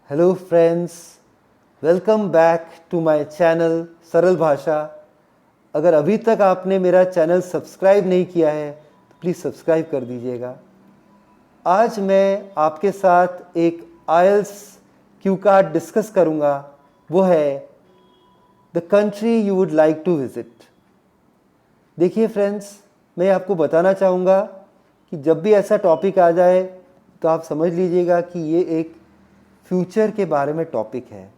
Hello friends, welcome back to my channel Saral Bhasha. अगर अभी तक आपने मेरा चैनल सब्सक्राइब नहीं किया है तो प्लीज़ सब्सक्राइब कर दीजिएगा। आज मैं आपके साथ एक आइल्स क्यू कार्ड डिस्कस करूँगा। वो है the country you would like to visit. देखिए फ्रेंड्स, मैं आपको बताना चाहूँगा कि जब भी ऐसा टॉपिक आ जाए तो आप समझ लीजिएगा कि ये एक फ्यूचर के बारे में टॉपिक है।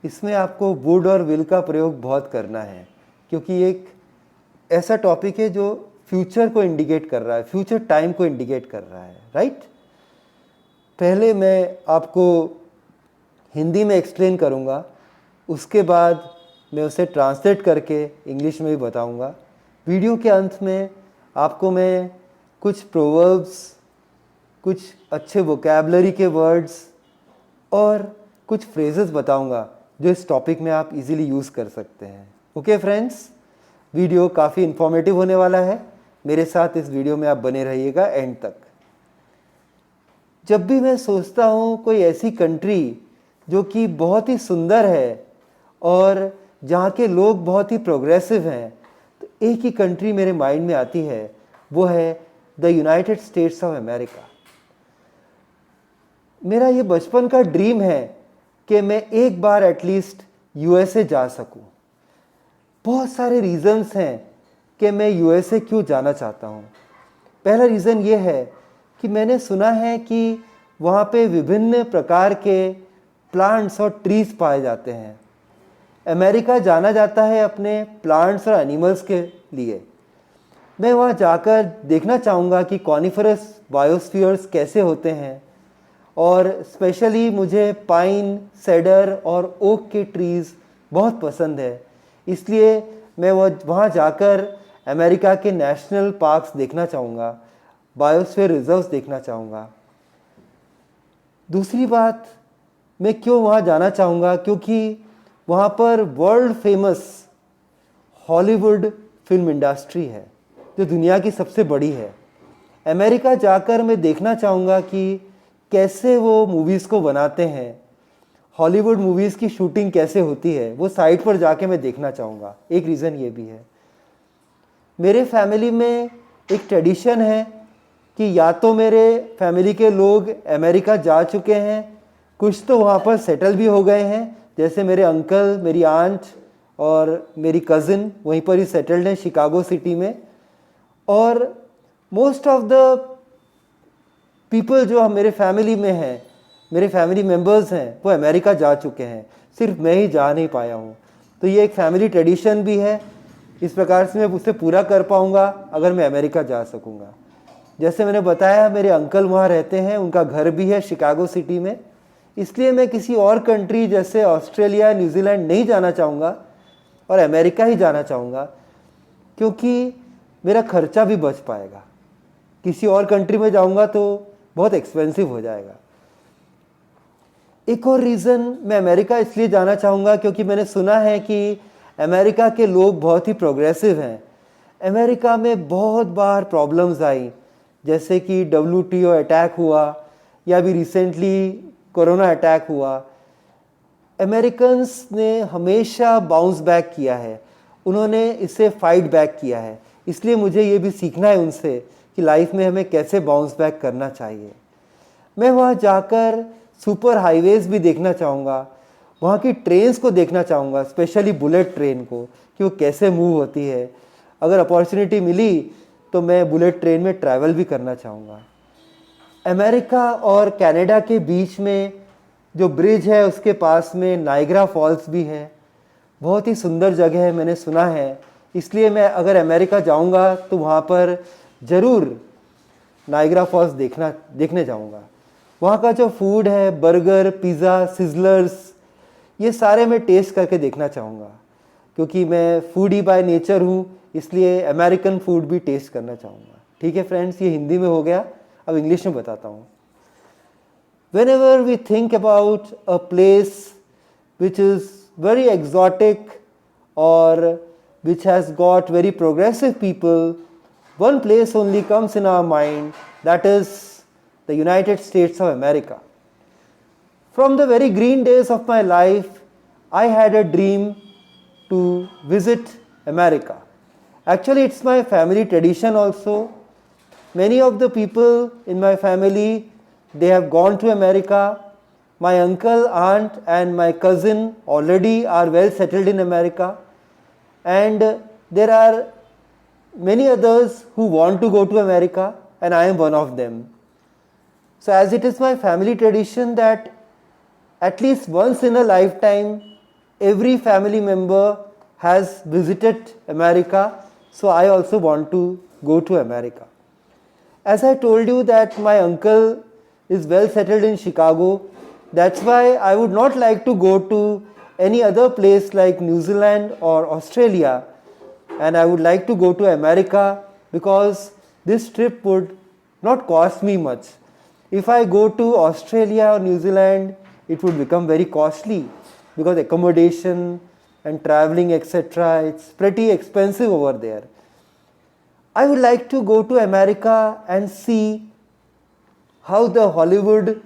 इसमें आपको वुड और विल का प्रयोग बहुत करना है, क्योंकि एक ऐसा टॉपिक है जो फ्यूचर को इंडिकेट कर रहा है, फ्यूचर टाइम को इंडिकेट कर रहा है, राइट। पहले मैं आपको हिंदी में एक्सप्लेन करूँगा, उसके बाद मैं उसे ट्रांसलेट करके इंग्लिश में भी बताऊँगा। वीडियो के अंत में आपको मैं कुछ प्रोवर्ब्स, कुछ अच्छे वोकैबलरी के वर्ड्स और कुछ फ्रेजेस बताऊंगा जो इस टॉपिक में आप इजीली यूज़ कर सकते हैं। ओके फ्रेंड्स, वीडियो काफ़ी इन्फॉर्मेटिव होने वाला है। मेरे साथ इस वीडियो में आप बने रहिएगा एंड तक। जब भी मैं सोचता हूँ कोई ऐसी कंट्री जो कि बहुत ही सुंदर है और जहाँ के लोग बहुत ही प्रोग्रेसिव हैं, तो एक ही कंट्री मेरे माइंड में आती है, वो है the United states of America. मेरा ये बचपन का ड्रीम है कि मैं एक बार एटलीस्ट यूएसए जा सकूं। बहुत सारे रीज़न्स हैं कि मैं यूएसए क्यों जाना चाहता हूं। पहला रीज़न ये है कि मैंने सुना है कि वहाँ पे विभिन्न प्रकार के प्लांट्स और ट्रीज़ पाए जाते हैं। अमेरिका जाना जाता है अपने प्लांट्स और एनिमल्स के लिए। मैं वहाँ जाकर देखना चाहूँगा कि कॉनिफरस बायोस्फीयर्स कैसे होते हैं, और स्पेशली मुझे पाइन, सेडर और ओक के ट्रीज़ बहुत पसंद है। इसलिए मैं वहाँ जाकर अमेरिका के नेशनल पार्क्स देखना चाहूँगा, बायोस्फीयर रिजर्व्स देखना चाहूँगा। दूसरी बात, मैं क्यों वहाँ जाना चाहूँगा, क्योंकि वहाँ पर world famous Hollywood film industry है जो दुनिया की सबसे बड़ी है। अमेरिका जाकर मैं देखना चाहूँगा कि कैसे वो मूवीज़ को बनाते हैं, हॉलीवुड मूवीज़ की शूटिंग कैसे होती है, वो साइट पर जाके मैं देखना चाहूँगा। एक रीज़न ये भी है। मेरे फैमिली में एक ट्रेडिशन है कि या तो मेरे फैमिली के लोग अमेरिका जा चुके हैं, कुछ तो वहाँ पर सेटल भी हो गए हैं, जैसे मेरे अंकल, मेरी आंट और मेरी कज़िन वहीं पर ही सेटल्ड हैं शिकागो सिटी में। और मोस्ट ऑफ द पीपल जो मेरे फैमिली में हैं, मेरे फैमिली मेम्बर्स हैं, वो अमेरिका जा चुके हैं। सिर्फ मैं ही जा नहीं पाया हूँ। तो ये एक फैमिली ट्रेडिशन भी है। इस प्रकार से मैं उसे पूरा कर पाऊँगा अगर मैं अमेरिका जा सकूँगा। जैसे मैंने बताया, मेरे अंकल वहाँ रहते हैं, उनका घर भी है शिकागो सिटी में। इसलिए मैं किसी और कंट्री जैसे ऑस्ट्रेलिया, न्यूजीलैंड नहीं जाना चाहूँगा और अमेरिका ही जाना चाहूँगा, क्योंकि मेरा खर्चा भी बच पाएगा। किसी और कंट्री में जाऊँगा तो बहुत एक्सपेंसिव हो जाएगा। एक और रीज़न मैं अमेरिका इसलिए जाना चाहूँगा क्योंकि मैंने सुना है कि अमेरिका के लोग बहुत ही प्रोग्रेसिव हैं। अमेरिका में बहुत बार प्रॉब्लम्स आई, जैसे कि WTO अटैक हुआ या अभी रिसेंटली कोरोना अटैक हुआ। अमेरिकन्स ने हमेशा बाउंस बैक किया है, उन्होंने इसे फाइट बैक किया है। इसलिए मुझे ये भी सीखना है उनसे कि लाइफ में हमें कैसे बाउंस बैक करना चाहिए। मैं वहाँ जाकर सुपर हाईवेज़ भी देखना चाहूँगा, वहाँ की ट्रेन्स को देखना चाहूँगा, स्पेशली बुलेट ट्रेन को, कि वो कैसे मूव होती है। अगर अपॉर्चुनिटी मिली तो मैं बुलेट ट्रेन में ट्रैवल भी करना चाहूँगा। अमेरिका और कनाडा के बीच में जो ब्रिज है उसके पास में नाइग्रा फॉल्स भी है। बहुत ही सुंदर जगह है, मैंने सुना है। इसलिए मैं अगर अमेरिका जाऊँगा तो वहाँ पर ज़रूर नाइग्रा फॉल्स देखने जाऊँगा। वहाँ का जो फूड है, बर्गर, पिज़्ज़ा, सिज़लर्स, ये सारे मैं टेस्ट करके देखना चाहूँगा, क्योंकि मैं फूडी बाय नेचर हूँ, इसलिए अमेरिकन फूड भी टेस्ट करना चाहूँगा। ठीक है फ्रेंड्स, ये हिंदी में हो गया। अब इंग्लिश में बताता हूँ। Whenever we think about a place which is very exotic or which has got very progressive people, one place only comes in our mind, that is the United States of America. The United States of America. From the very green days of my life, I had a dream to visit America. Actually, it's my family tradition also. Many of the people in my family, they have gone to America. My uncle, aunt and my cousin already are well settled in America. And there are many others who want to go to America, and I am one of them. So as it is my family tradition that at least once in a lifetime, every family member has visited America, so I also want to go to America. As I told you that my uncle is well settled in Chicago, that's why I would not like to go to any other place like New Zealand or Australia, and I would like to go to America because this trip would not cost me much. If I go to Australia or New Zealand, it would become very costly because accommodation and traveling, etc., it's pretty expensive over there. I would like to go to America and see how the Hollywood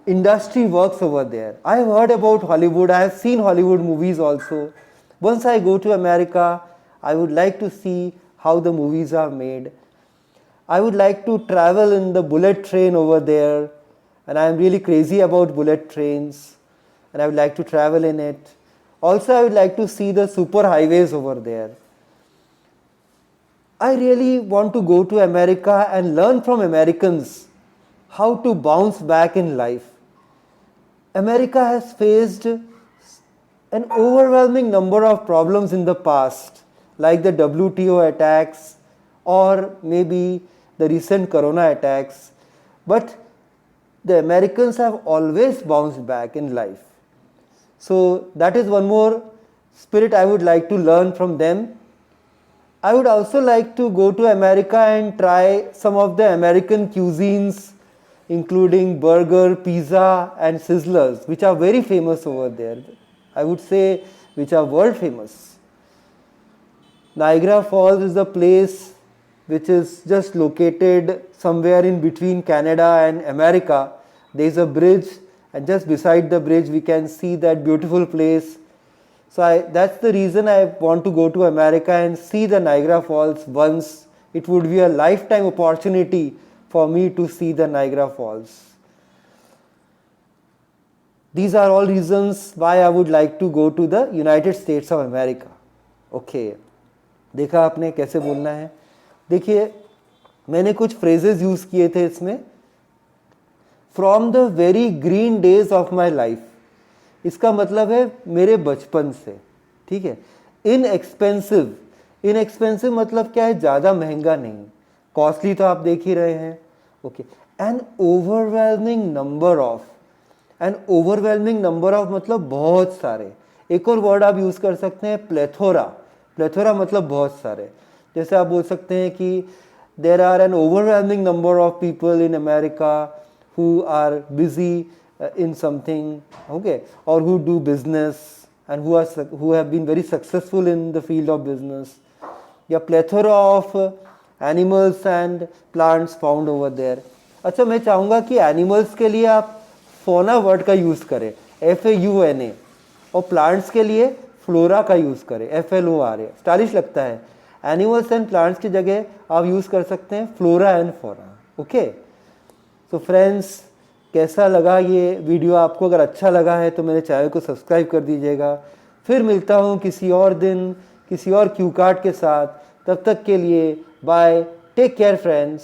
industry works over there. I have heard about Hollywood, I have seen Hollywood movies also. Once I go to America, I would like to see how the movies are made. I would like to travel in the bullet train over there, and I am really crazy about bullet trains, and I would like to travel in it. Also, I would like to see the super highways over there. I really want to go to America and learn from Americans how to bounce back in life. America has faced an overwhelming number of problems in the past, like the WTO attacks or maybe the recent corona attacks, but the Americans have always bounced back in life. So that is one more spirit I would like to learn from them. I would also like to go to America and try some of the American cuisines, including burger, pizza and sizzlers, which are very famous over there. I would say which are world famous. Niagara Falls is a place which is just located somewhere in between Canada and America. There is a bridge, and just beside the bridge we can see that beautiful place. So that's the reason I want to go to America and see the Niagara Falls once. It would be a lifetime opportunity for me to see the Niagara Falls. These are all reasons why I would like to go to the United States of America. Okay, देखा आपने कैसे बोलना है. देखिए मैंने कुछ phrases use किए थे इसमें. From the very green days of my life. इसका मतलब है मेरे बचपन से. ठीक है. इनएक्सपेंसिव मतलब क्या है, ज़्यादा महंगा नहीं. कॉस्टली तो आप देख ही रहे हैं. Okay. N overwhelming number of मतलब बहुत सारे. एक और वर्ड आप यूज़ कर सकते हैं प्लेथोरा मतलब बहुत सारे. जैसे आप बोल सकते हैं कि there are an overwhelming number of people in America who are busy in something, okay, or who do business and who have been very successful in the field of business. A plethora of animals and plants found over there. अच्छा, मैं चाहूँगा कि animals के लिए आप fauna word का use करें, FAUNA, और plants के लिए flora का यूज़ करें, FLORA. स्टाइलिश लगता है. Animals and plants की जगह आप यूज़ कर सकते हैं flora and fauna. ओके. तो फ्रेंड्स, कैसा लगा ये वीडियो आपको? अगर अच्छा लगा है तो मेरे चैनल को सब्सक्राइब कर दीजिएगा. फिर मिलता हूँ किसी और दिन किसी और क्यू कार्ड के साथ. तब तक के लिए बाय. Take care friends.